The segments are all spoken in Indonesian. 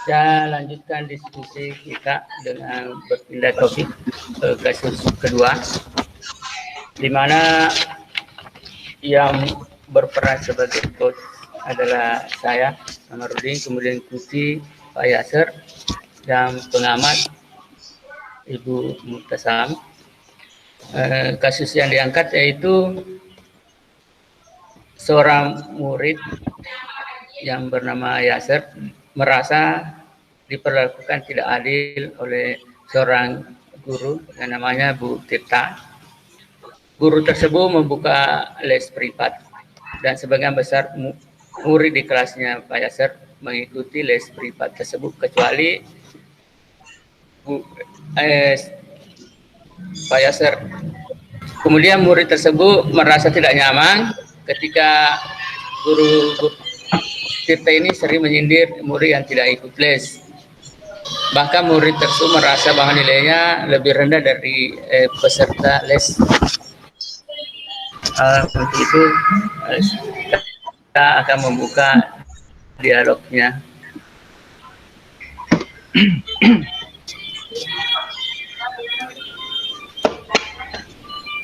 Saya lanjutkan diskusi kita dengan berpindah topik kasus kedua, di mana yang berperan sebagai coach adalah saya, Samarudin, kemudian Kuti, Pak Yasser, dan pengamat Ibu Muktasam. Kasus yang diangkat yaitu seorang murid yang bernama Yasser merasa diperlakukan tidak adil oleh seorang guru yang namanya Bu Tirta. Guru tersebut membuka les privat dan sebagian besar murid di kelasnya Pak Yasser mengikuti les privat tersebut kecuali Pak Yasser. Kemudian murid tersebut merasa tidak nyaman ketika guru Tirta ini sering menyindir murid yang tidak ikut les. Bahkan murid tersebut merasa bahwa nilainya lebih rendah dari peserta les. Untuk itu kita akan membuka dialognya.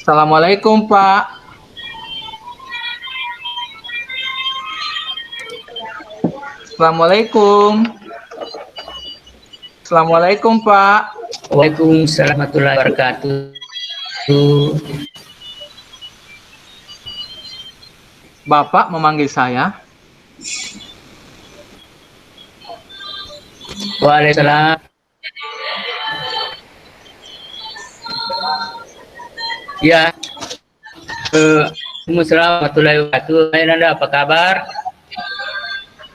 Assalamualaikum, Pak. Assalamualaikum. Assalamualaikum, Pak. Waalaikumsalam warahmatullahi wabarakatuh. Bapak memanggil saya. Waalaikumsalam. Ya. Assalamualaikum warahmatullahi wabarakatuh. Nanda, apa kabar?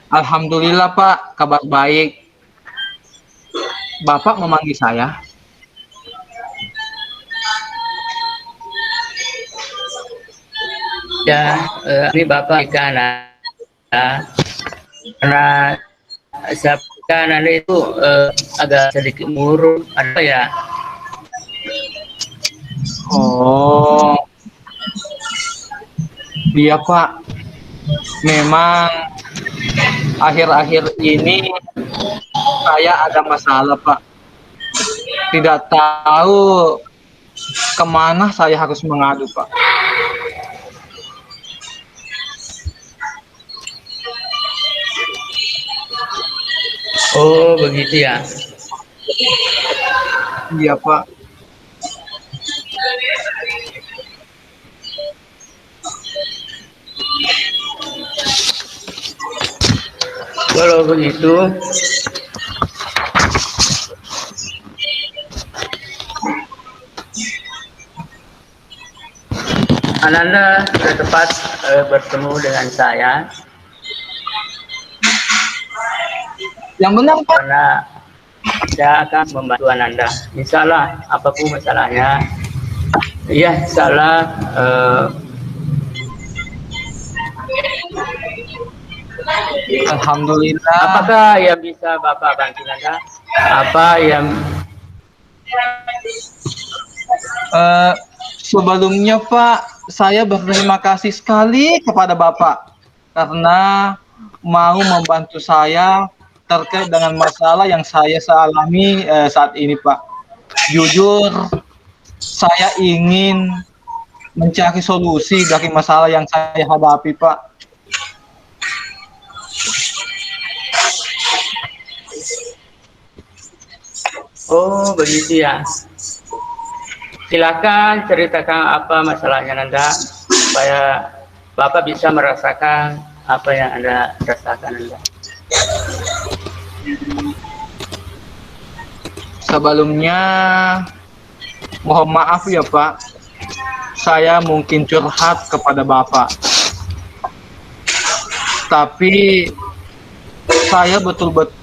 Alhamdulillah, Pak, kabar baik. Bapak memanggil saya. Ya, ini Bapak karena Anda itu agak sedikit murung, apa ya? Oh, iya, Pak. Memang akhir-akhir ini saya ada masalah, Pak. Tidak tahu kemana saya harus mengadu, Pak. Oh, begitu ya. Iya, Pak. Kalau begitu, Ananda sudah tepat bertemu dengan saya. Yang benar, Pak. Karena saya akan membantu Ananda. Insya Allah, apapun masalahnya, ya insya Allah. Alhamdulillah. Apakah yang bisa Bapak bantu Anda? Apa yang sebelumnya, Pak, saya berterima kasih sekali kepada Bapak karena mau membantu saya terkait dengan masalah yang saya alami saat ini, Pak. Jujur, saya ingin mencari solusi dari masalah yang saya hadapi, Pak. Oh, begitu ya. Silakan ceritakan apa masalahnya Anda supaya Bapak bisa merasakan apa yang Anda rasakan Anda. Sebelumnya mohon maaf ya, Pak. Saya mungkin curhat kepada Bapak. Tapi saya betul-betul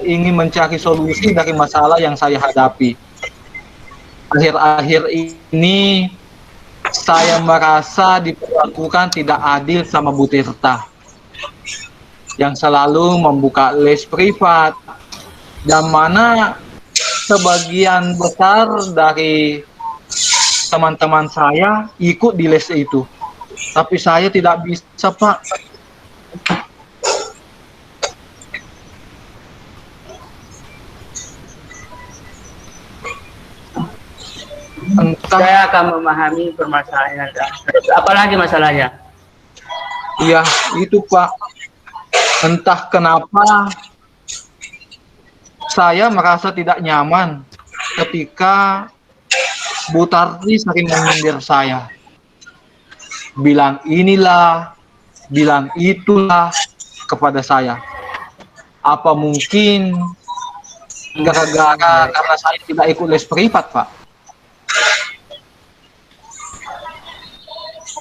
ingin mencari solusi dari masalah yang saya hadapi. Akhir-akhir ini saya merasa diperlakukan tidak adil sama Bu Tirta yang selalu membuka les privat, dan mana sebagian besar dari teman-teman saya ikut di les itu, tapi saya tidak bisa, Pak. Saya akan memahami permasalahannya. Apalagi masalahnya? Iya, itu Pak. Entah kenapa saya merasa tidak nyaman ketika Bu Tarti sering menyindir saya. Bilang inilah, bilang itulah kepada saya. Apa mungkin gara-gara karena saya tidak ikut les privat, Pak?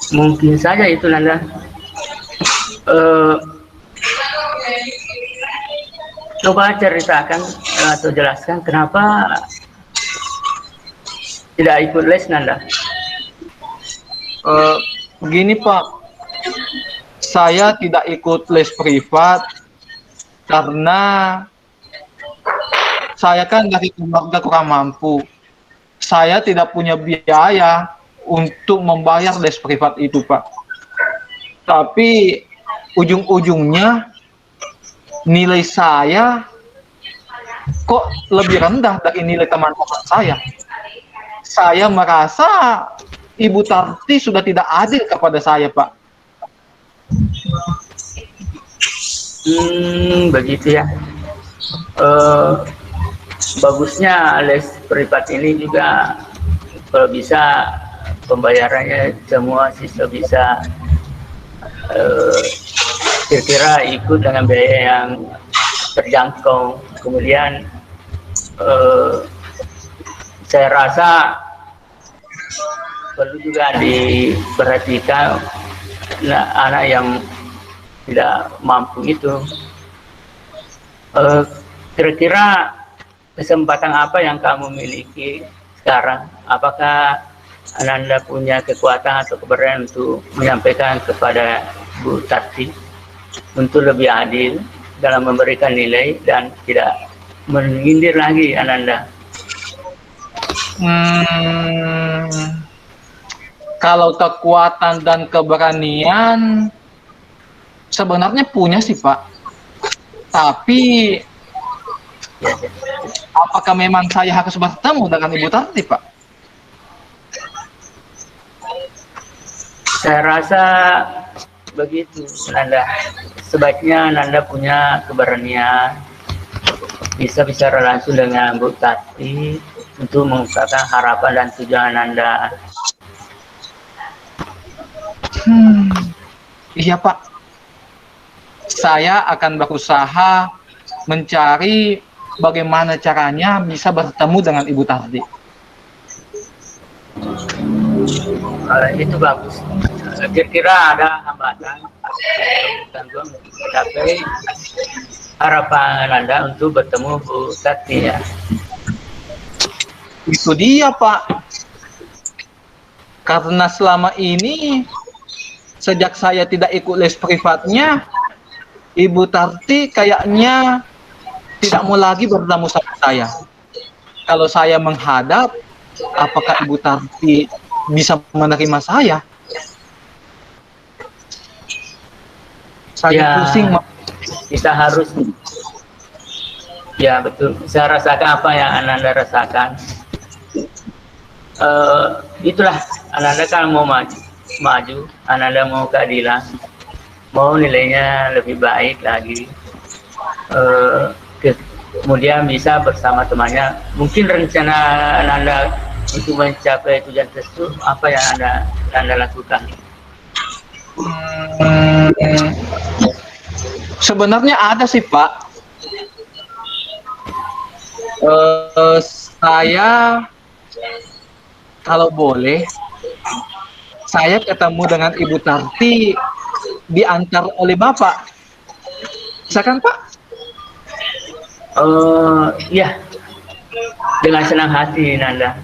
Mungkin saja itu, Nanda. Coba ceritakan atau jelaskan kenapa tidak ikut les, Nanda. Begini Pak, saya tidak ikut les privat karena saya kan dari keluarga kurang mampu. Saya tidak punya biaya untuk membayar les privat itu, Pak. Tapi ujung-ujungnya nilai saya kok lebih rendah dari nilai teman-teman saya. Saya merasa Ibu Tarti sudah tidak adil kepada saya, Pak. Begitu ya. Bagusnya les privat ini juga kalau bisa pembayarannya semua siswa bisa kira-kira ikut dengan biaya yang terjangkau. Kemudian saya rasa perlu juga diperhatikan anak yang tidak mampu itu. Kira-kira kesempatan apa yang kamu miliki sekarang? Apakah Ananda punya kekuatan atau keberanian untuk menyampaikan kepada Bu Tarti untuk lebih adil dalam memberikan nilai dan tidak menyindir lagi Ananda? Kalau kekuatan dan keberanian sebenarnya punya sih Pak. Tapi apakah memang saya harus bertemu dengan Ibu Tarti, Pak? Saya rasa begitu, Nanda. Sebaiknya Nanda punya keberanian bisa bicara langsung dengan Bu Tarti untuk mengungkapkan harapan dan tujuan Nanda. Iya Pak. Saya akan berusaha mencari bagaimana caranya bisa bertemu dengan Ibu Tarti. Itu bagus. Kira-kira ada hambatan gangguan mencapai harapan Anda untuk bertemu Bu Tarti ya? Itu dia Pak. Karena selama ini sejak saya tidak ikut les privatnya, Ibu Tarti kayaknya tidak mau lagi bertemu sama saya. Kalau saya menghadap, apakah Ibu Tarti bisa menerima saya? Saya ya, pusing. Kita harus, ya betul. Saya rasakan apa yang Ananda rasakan. Itulah Ananda kan mau maju, Ananda mau keadilan, mau nilainya lebih baik lagi. Kemudian bisa bersama temannya. Mungkin rencana Ananda untuk mencapai tujuan tersebut apa yang Anda lakukan? Sebenarnya ada sih Pak. Saya kalau boleh, saya ketemu dengan Ibu Tarti diantar oleh Bapak. Bisa kan Pak? Ya, dengan senang hati Nanda.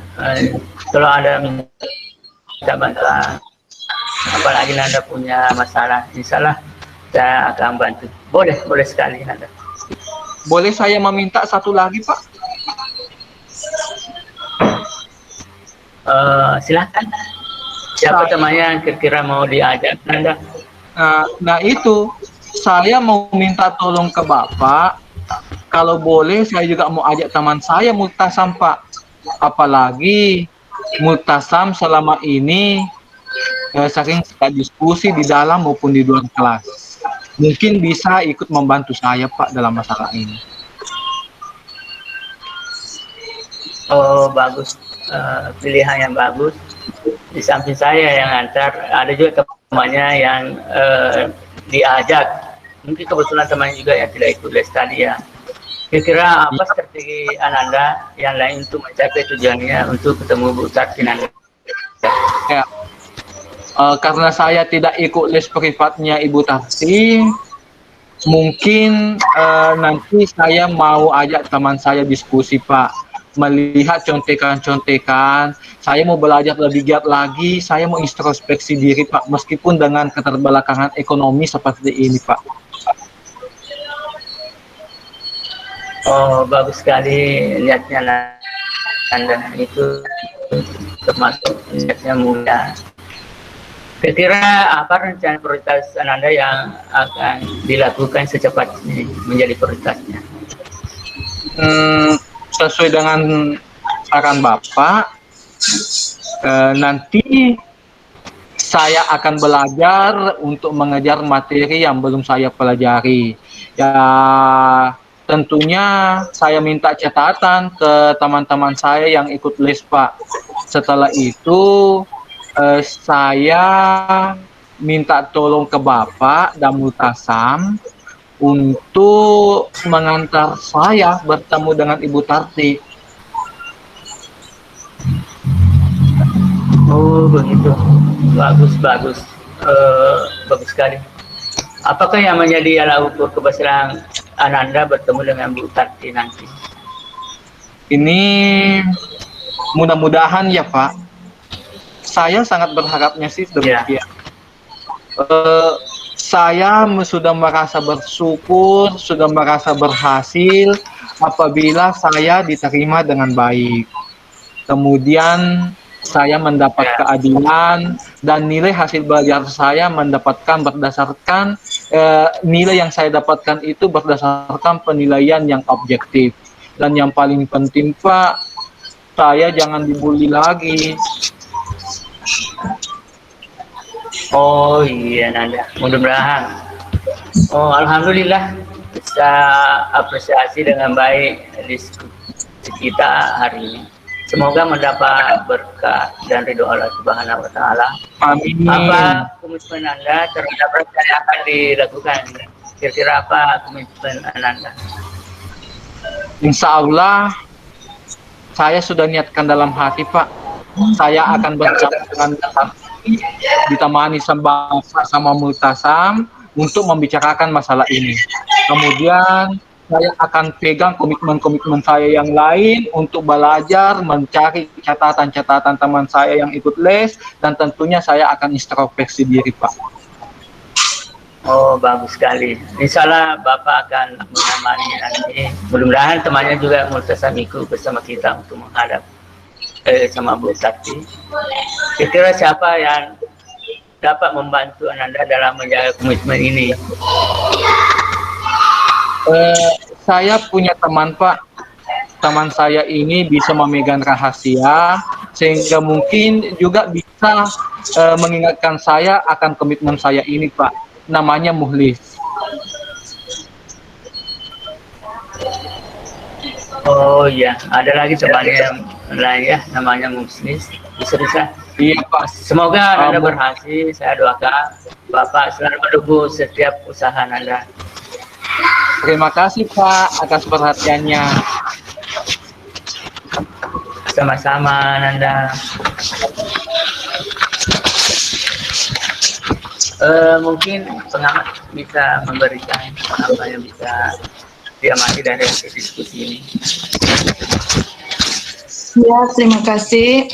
Kalau ada minta bantuan, apalagi Nanda punya masalah, insyaallah saya akan bantu. Boleh sekali Nanda. Boleh saya meminta satu lagi Pak? Silakan. Siapa temannya yang kira-kira mau diajak Nanda? Nah itu, saya mau minta tolong ke Bapak. Kalau boleh saya juga mau ajak teman saya Multasam Pak. Apalagi Multasam selama ini sering kita diskusi di dalam maupun di luar kelas. Mungkin bisa ikut membantu saya Pak dalam masalah ini. Oh bagus, pilihan yang bagus. Di samping saya yang antar, ada juga temannya yang diajak. Mungkin kebetulan temannya juga yang tidak ikut les tadi ya. Kira-kira apa strategi Ananda yang lain untuk mencapai tujuannya untuk ketemu Bu Tati nanti? Ya. Karena saya tidak ikut les privatnya Ibu Tati, mungkin nanti saya mau ajak teman saya diskusi Pak, melihat contekan-contekan. Saya mau belajar lebih giat lagi, saya mau introspeksi diri Pak, meskipun dengan keterbelakangan ekonomi seperti ini Pak. Oh bagus sekali niatnya Anda itu, termasuk niatnya muda. Kira-kira apa rencana prioritas Anda yang akan dilakukan secepatnya menjadi prioritasnya? Sesuai dengan saran Bapak, nanti saya akan belajar untuk mengejar materi yang belum saya pelajari. Ya, tentunya saya minta catatan ke teman-teman saya yang ikut les Pak. Setelah itu saya minta tolong ke Bapak dan Multasam untuk mengantar saya bertemu dengan Ibu Tarti. Oh begitu, bagus bagus, bagus sekali. Apakah yang menjadi alat ukur keberhasilan Ananda bertemu dengan Bu Tati nanti? Ini mudah-mudahan ya Pak. Saya sangat berharapnya sih demikian. Ya. Saya sudah merasa bersyukur, sudah merasa berhasil apabila saya diterima dengan baik. Kemudian saya mendapat keadilan dan nilai hasil belajar saya mendapatkan berdasarkan nilai yang saya dapatkan itu berdasarkan penilaian yang objektif. Dan yang paling penting Pak, saya jangan dibully lagi. Oh iya Nanda, mudah-mudahan. Oh alhamdulillah bisa apresiasi dengan baik diskusi kita hari ini. Semoga mendapat berkah dan ridho Allah Subhanahu wa Ta'ala. Amin. Apa komitmen Anda terhadap rencana yang akan dilakukan? Kira-kira apa komitmen Anda? Insya Allah, saya sudah niatkan dalam hati Pak. Saya akan bersama dengan ditemani sama Multasam untuk membicarakan masalah ini. Kemudian saya akan pegang komitmen-komitmen saya yang lain untuk belajar, mencari catatan-catatan teman saya yang ikut les, dan tentunya saya akan introspeksi diri, Pak. Oh, bagus sekali. Insya Allah Bapak akan menemani nanti. Mudah-mudahan temannya juga Multasam ikut bersama kita untuk menghadap sama Bu Tati. Kira-kira siapa yang dapat membantu Anda dalam menjaga komitmen ini? Saya punya teman Pak. Teman saya ini bisa memegang rahasia sehingga mungkin juga bisa mengingatkan saya akan komitmen saya ini Pak. Namanya Muhlis. Oh iya, ada lagi temannya yang lain ya, namanya Muhlis. Bisa-bisa. Iya Pak. Semoga Anda berhasil. Saya doakan Bapak selalu mendukung setiap usaha Anda. Terima kasih Pak atas perhatiannya. Sama-sama Nanda. Mungkin pengamat bisa memberikan apa yang bisa diamati dari diskusi ini. Ya, terima kasih.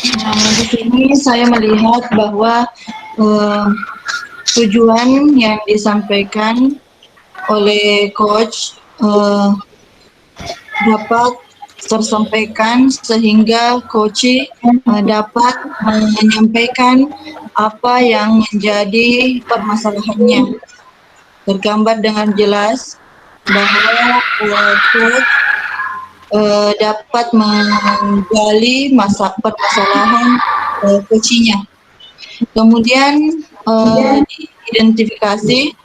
Di sini saya melihat bahwa tujuan yang disampaikan oleh coach dapat tersampaikan sehingga coach dapat menyampaikan apa yang menjadi permasalahannya. Tergambar dengan jelas bahwa coach dapat menggali permasalahan coachnya. Kemudian diidentifikasi,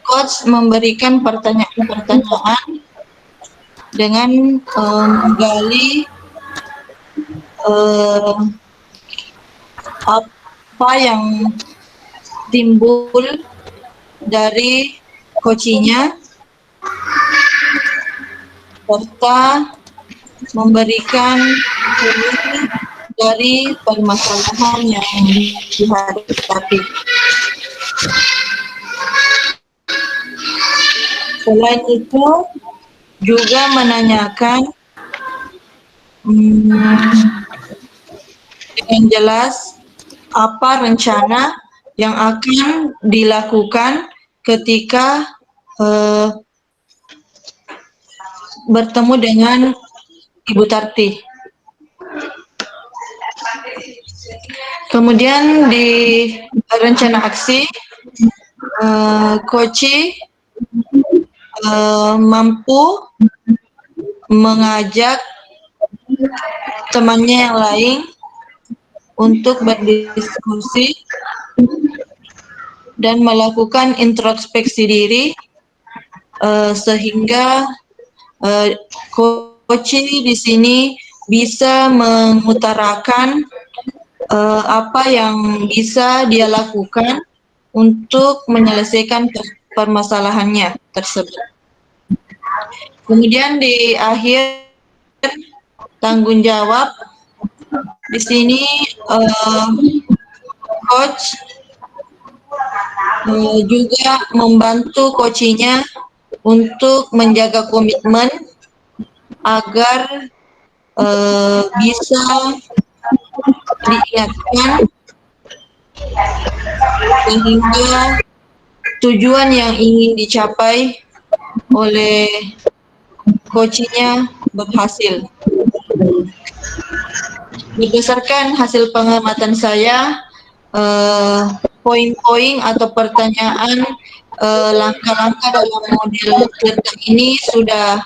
coach memberikan pertanyaan-pertanyaan dengan menggali apa yang timbul dari coachnya, serta memberikan solusi dari permasalahan yang dihadapi. Selain itu, juga menanyakan dengan jelas apa rencana yang akan dilakukan ketika bertemu dengan Ibu Tarti. Kemudian di rencana aksi, Koci mampu mengajak temannya yang lain untuk berdiskusi dan melakukan introspeksi diri, sehingga Koci di sini bisa mengutarakan apa yang bisa dia lakukan untuk menyelesaikan permasalahannya tersebut. Kemudian di akhir tanggung jawab, di sini coach juga membantu coachnya untuk menjaga komitmen agar bisa diingatkan sehingga tujuan yang ingin dicapai oleh coachnya berhasil. Berdasarkan hasil pengamatan saya, poin-poin atau pertanyaan langkah-langkah dalam model CERTA ini sudah